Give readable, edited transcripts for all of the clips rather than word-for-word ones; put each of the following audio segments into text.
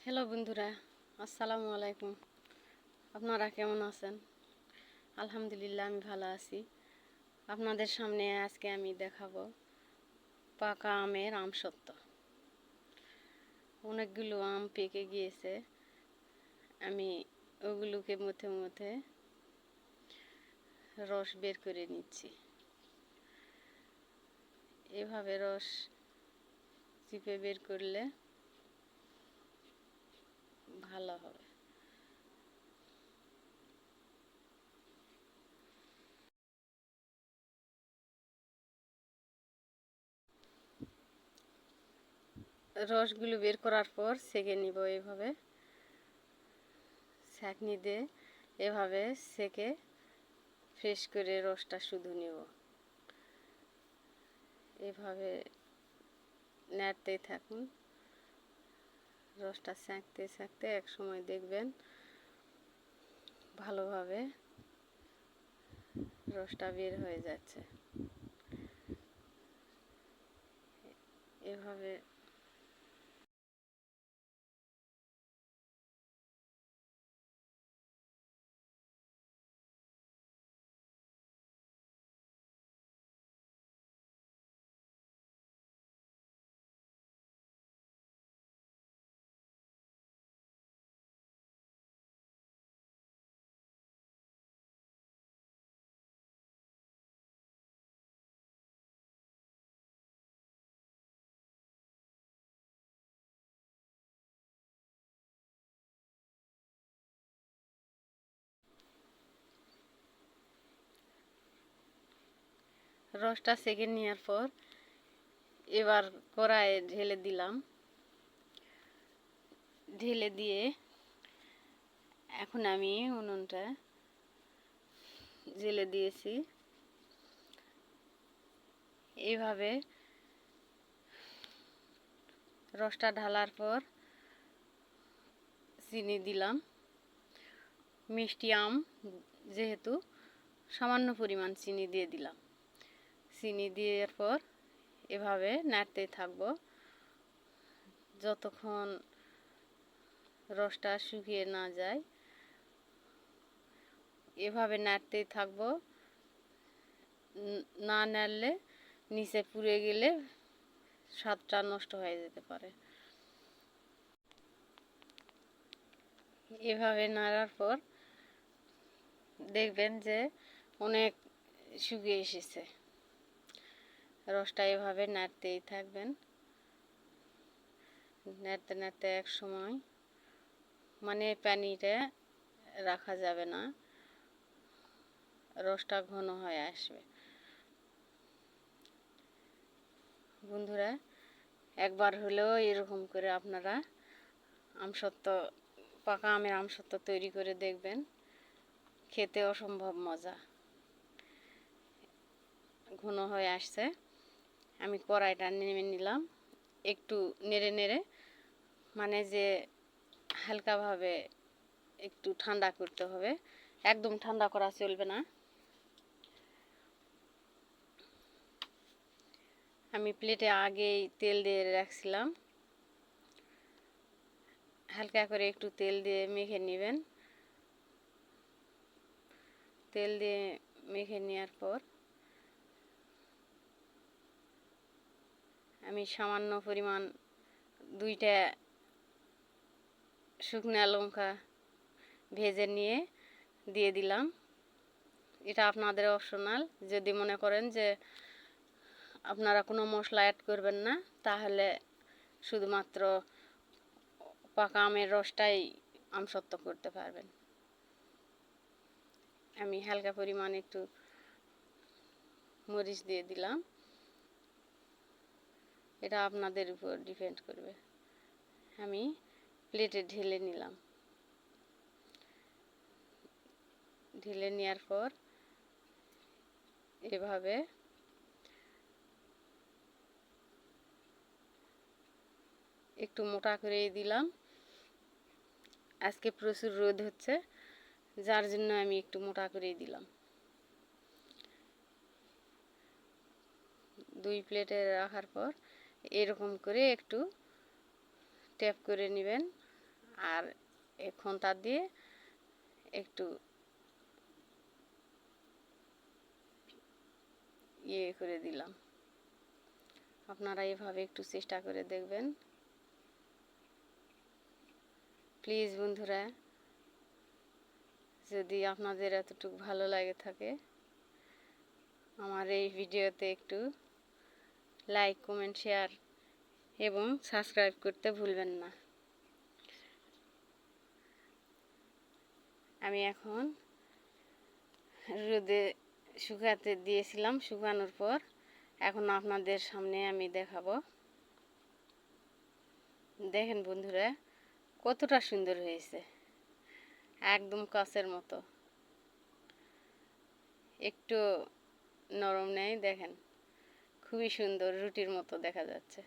Hello বন্ধুরা, আসসালামু আলাইকুম। আপনারা কেমন আছেন? আলহামদুলিল্লাহ, আমি ভালো আছি। আপনাদের সামনে আজকে আমি দেখাবো পাকা আমের আমসত্ত্ব। অনেকগুলো আম পেকে গিয়েছে, আমি ওগুলোকে মধ্যে মধ্যে রস বের করে নিচ্ছি। এভাবে রস চিপে বের করলে ভালো হবে। রসগুলো বের করার পর সেঁকে নিব। এভাবে ছাঁকনি দিয়ে এভাবে সেঁকে ফ্রেশ করে রসটা শুধু নেব। এভাবে নাড়তেই থাকুন। রসটা ছাঁকতে ছাঁকতে এক সময় দেখবেন ভালোভাবে রসটা বের হয়ে যাচ্ছে। এভাবে রসটা সেঁকে নেওয়ার পর এবার কড়াইয়ে ঢেলে দিলাম। ঢেলে দিয়ে এখন আমি উনুনটা জ্বেলে দিয়েছি। এইভাবে রসটা ঢালার পর চিনি দিলাম। মিষ্টি আম যেহেতু সামান্য পরিমাণ চিনি দিয়ে দিলাম। চিনি দেওয়ার পর এভাবে নাড়তে থাকবো যতক্ষণ রসটা শুকিয়ে না যায়। এভাবে নাড়তেই থাকবো, না নাড়লে নিচে পুড়ে গেলে স্বাদটা নষ্ট হয়ে যেতে পারে। এভাবে নাড়ার পর দেখবেন যে অনেক শুকিয়ে এসেছে। রসটা এভাবে নাড়তেই থাকবেন। নাড়তে নাড়তে এক সময় মানে পানিটা রাখা যাবে না, রসটা ঘন হয়ে আসবে। বন্ধুরা, একবার হলেও এরকম করে আপনারা আমসত্ত্ব, পাকা আমের আমসত্ত্ব তৈরি করে দেখবেন, খেতে অসম্ভব মজা। ঘন হয়ে আসছে, আমি কড়াইটা নেমে নিলাম। একটু নেড়ে নেড়ে মানে যে হালকাভাবে একটু ঠান্ডা করতে হবে, একদম ঠান্ডা করা চলবে না। আমি প্লেটে আগেই তেল দিয়ে রাখছিলাম, হালকা করে একটু তেল দিয়ে মেখে নেবেন। তেল দিয়ে মেখে নেওয়ার পর আমি সামান্য পরিমাণ 2টা শুকনো লঙ্কা ভেজে নিয়ে দিয়ে দিলাম। এটা আপনাদের অপশনাল। যদি মনে করেন যে আপনারা কোনো মশলা অ্যাড করবেন না, তাহলে শুধুমাত্র পাকা আমের রসটাই আমসত্ত্ব করতে পারবেন। আমি হালকা পরিমাণ একটু মরিচ দিয়ে দিলাম, এটা আপনাদের উপর ডিপেন্ড করবে। আমি প্লেটে ঢেলে নিলাম। ঢেলে নেওয়ার পর এভাবে একটু মোটা করেই দিলাম। আজকে প্রচুর রোদ হচ্ছে, যার জন্য আমি একটু মোটা করেই দিলাম। 2 প্লেটে রাখার পর এরকম করে একটু ট্যাপ করে নেবেন, আর খন্তা দিয়ে একটু ইয়ে করে দিলাম। আপনারা এভাবে একটু চেষ্টা করে দেখবেন প্লিজ বন্ধুরা। যদি আপনাদের এতটুকু ভালো লাগে থাকে আমার এই ভিডিওতে একটু লাইক, কমেন্ট, শেয়ার এবং সাবস্ক্রাইব করতে ভুলবেন না। আমি এখন রোদে শুকাতে দিয়েছিলাম, শুকানোর পর এখন আপনাদের সামনে আমি দেখাবো। দেখেন বন্ধুরা কতটা সুন্দর হয়েছে, একদম কাচের মতো, একটু নরম নেই। দেখেন খুবই সুন্দর রুটির মতো দেখা যাচ্ছে।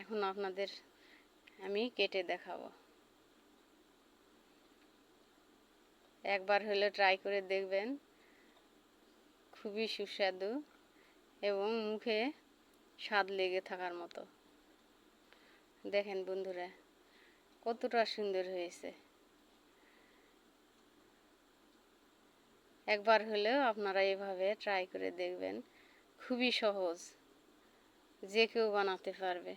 এখন আপনাদের আমি কেটে দেখাবো। একবার হলে ট্রাই করে দেখবেন, খুবই সুস্বাদু এবং মুখে স্বাদ লেগে থাকার মতো। দেখেন বন্ধুরা কতটা সুন্দর হয়েছে। একবার হলেও আপনারা এভাবে ট্রাই করে দেখবেন, খুবই সহজ, যে কেউ বানাতে পারবে।